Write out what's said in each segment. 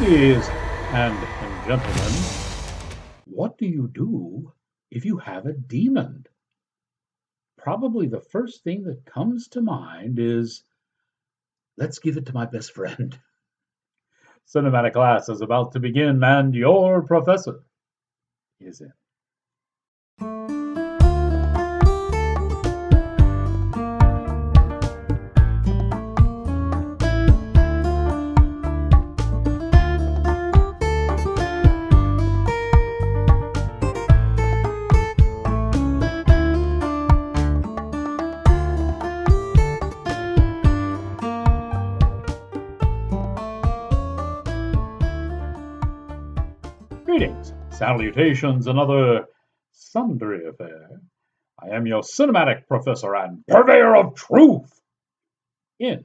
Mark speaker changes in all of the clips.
Speaker 1: Ladies and gentlemen, what do you do if you have a demon? Probably the first thing that comes to mind is let's give it to my best friend. Cinematic class is about to begin, and your professor is in. Greetings, salutations, and other sundry affair. I am your cinematic professor and purveyor of truth in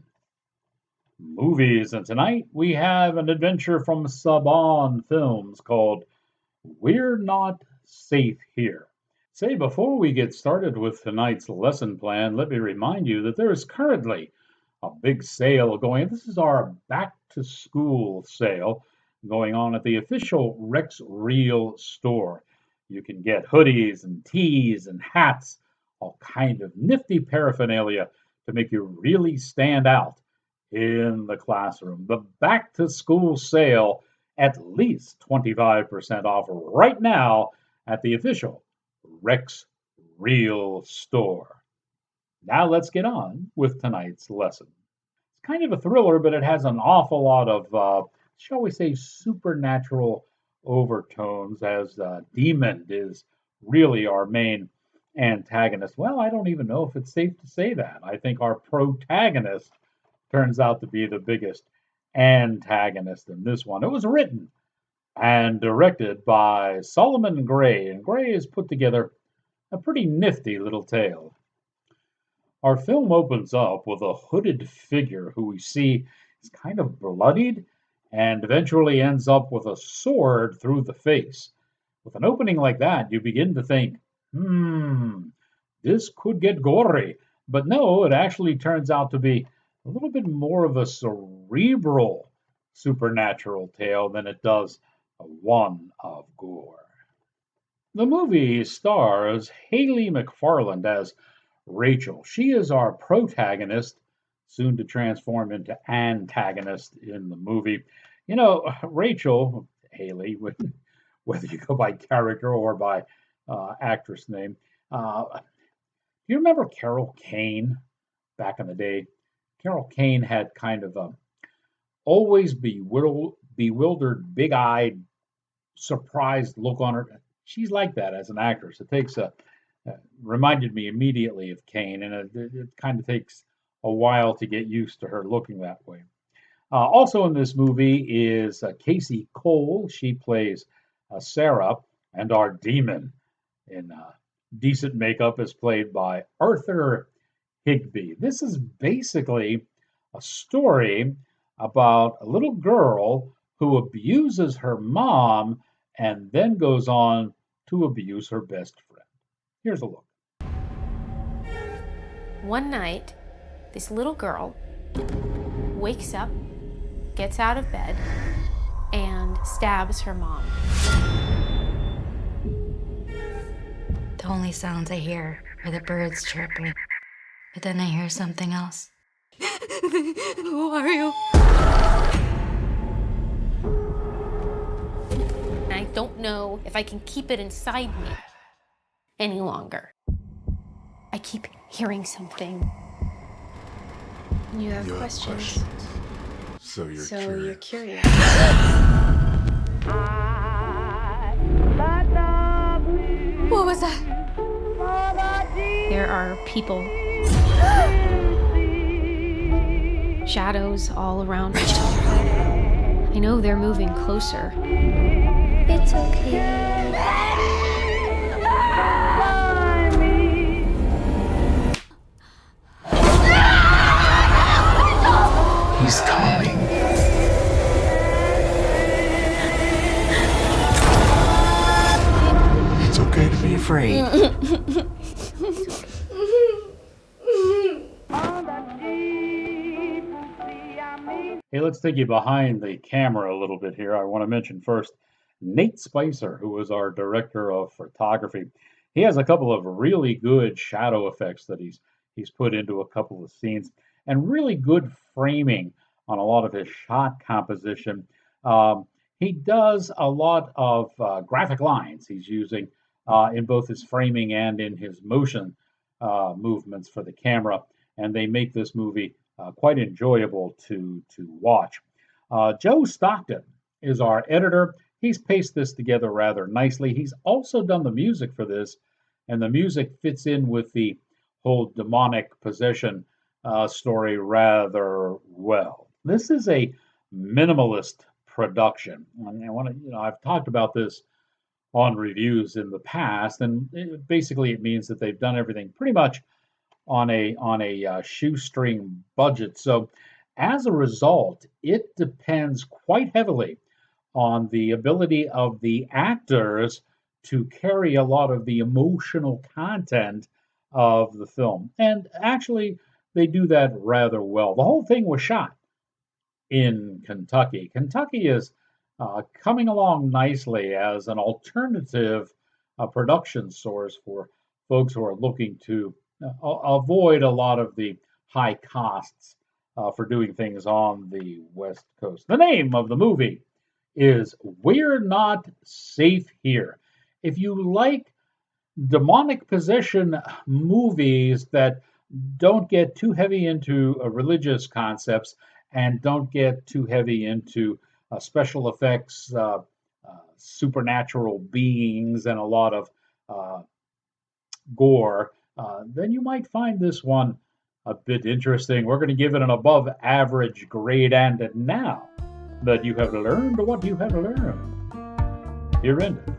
Speaker 1: movies, and tonight we have an adventure from Saban Films called We're Not Safe Here. Say, before we get started with tonight's lesson plan, let me remind you that there is currently a big sale going. This is our back to school sale going on at the official Rex Real store. You can get hoodies and tees and hats, all kind of nifty paraphernalia to make you really stand out in the classroom. The back to school sale at least 25% off right now at the official Rex Real store. Now let's get on with tonight's lesson. It's kind of a thriller, but it has an awful lot of, shall we say, supernatural overtones, as Demon is really our main antagonist. Well, I don't even know if it's safe to say that. I think our protagonist turns out to be the biggest antagonist in this one. It was written and directed by Solomon Gray, and Gray has put together a pretty nifty little tale. Our film opens up with a hooded figure who we see is kind of bloodied and eventually ends up with a sword through the face. With an opening like that, you begin to think, this could get gory. But no, it actually turns out to be a little bit more of a cerebral supernatural tale than it does one of gore. The movie stars Haley McFarland as Rachel. She is our protagonist, soon to transform into antagonist in the movie. You know, Rachel, Haley, whether you go by character or by actress name. Do you remember Carol Kane back in the day? Carol Kane had kind of a always bewildered, big-eyed, surprised look on her. She's like that as an actress. It takes reminded me immediately of Kane, and it kind of takes a while to get used to her looking that way. Also in this movie is Casey Cole. She plays Sarah, and our demon in decent makeup is played by Arthur Higby. This is basically a story about a little girl who abuses her mom and then goes on to abuse her best friend. Here's a look.
Speaker 2: One night, this little girl wakes up, gets out of bed, and stabs her mom.
Speaker 3: The only sounds I hear are the birds chirping, but then I hear something else.
Speaker 2: Who are you? I don't know if I can keep it inside me any longer. I keep hearing something.
Speaker 4: You have questions.
Speaker 5: So
Speaker 4: You're curious.
Speaker 2: What was that? There are people. Shadows all around me. I know they're moving closer.
Speaker 4: It's okay.
Speaker 5: He's coming. It's okay to be afraid.
Speaker 1: Hey, let's take you behind the camera a little bit here. I want to mention first Nate Spicer, who is our director of photography. He has a couple of really good shadow effects that he's put into a couple of scenes, and really good framing on a lot of his shot composition. He does a lot of graphic lines he's using in both his framing and in his motion movements for the camera, and they make this movie quite enjoyable to watch. Joe Stockton is our editor. He's paced this together rather nicely. He's also done the music for this, and the music fits in with the whole demonic possession story rather well. This is a minimalist production. I want to, I've talked about this on reviews in the past, and basically it means that they've done everything pretty much on a shoestring budget. So as a result, it depends quite heavily on the ability of the actors to carry a lot of the emotional content of the film. And actually, they do that rather well. The whole thing was shot in Kentucky. Kentucky is coming along nicely as an alternative production source for folks who are looking to avoid a lot of the high costs for doing things on the West Coast. The name of the movie is We're Not Safe Here. If you like demonic possession movies that don't get too heavy into religious concepts and don't get too heavy into special effects, supernatural beings, and a lot of gore, then you might find this one a bit interesting. We're going to give it an above average grade. And now that you have learned what you have learned, here endeth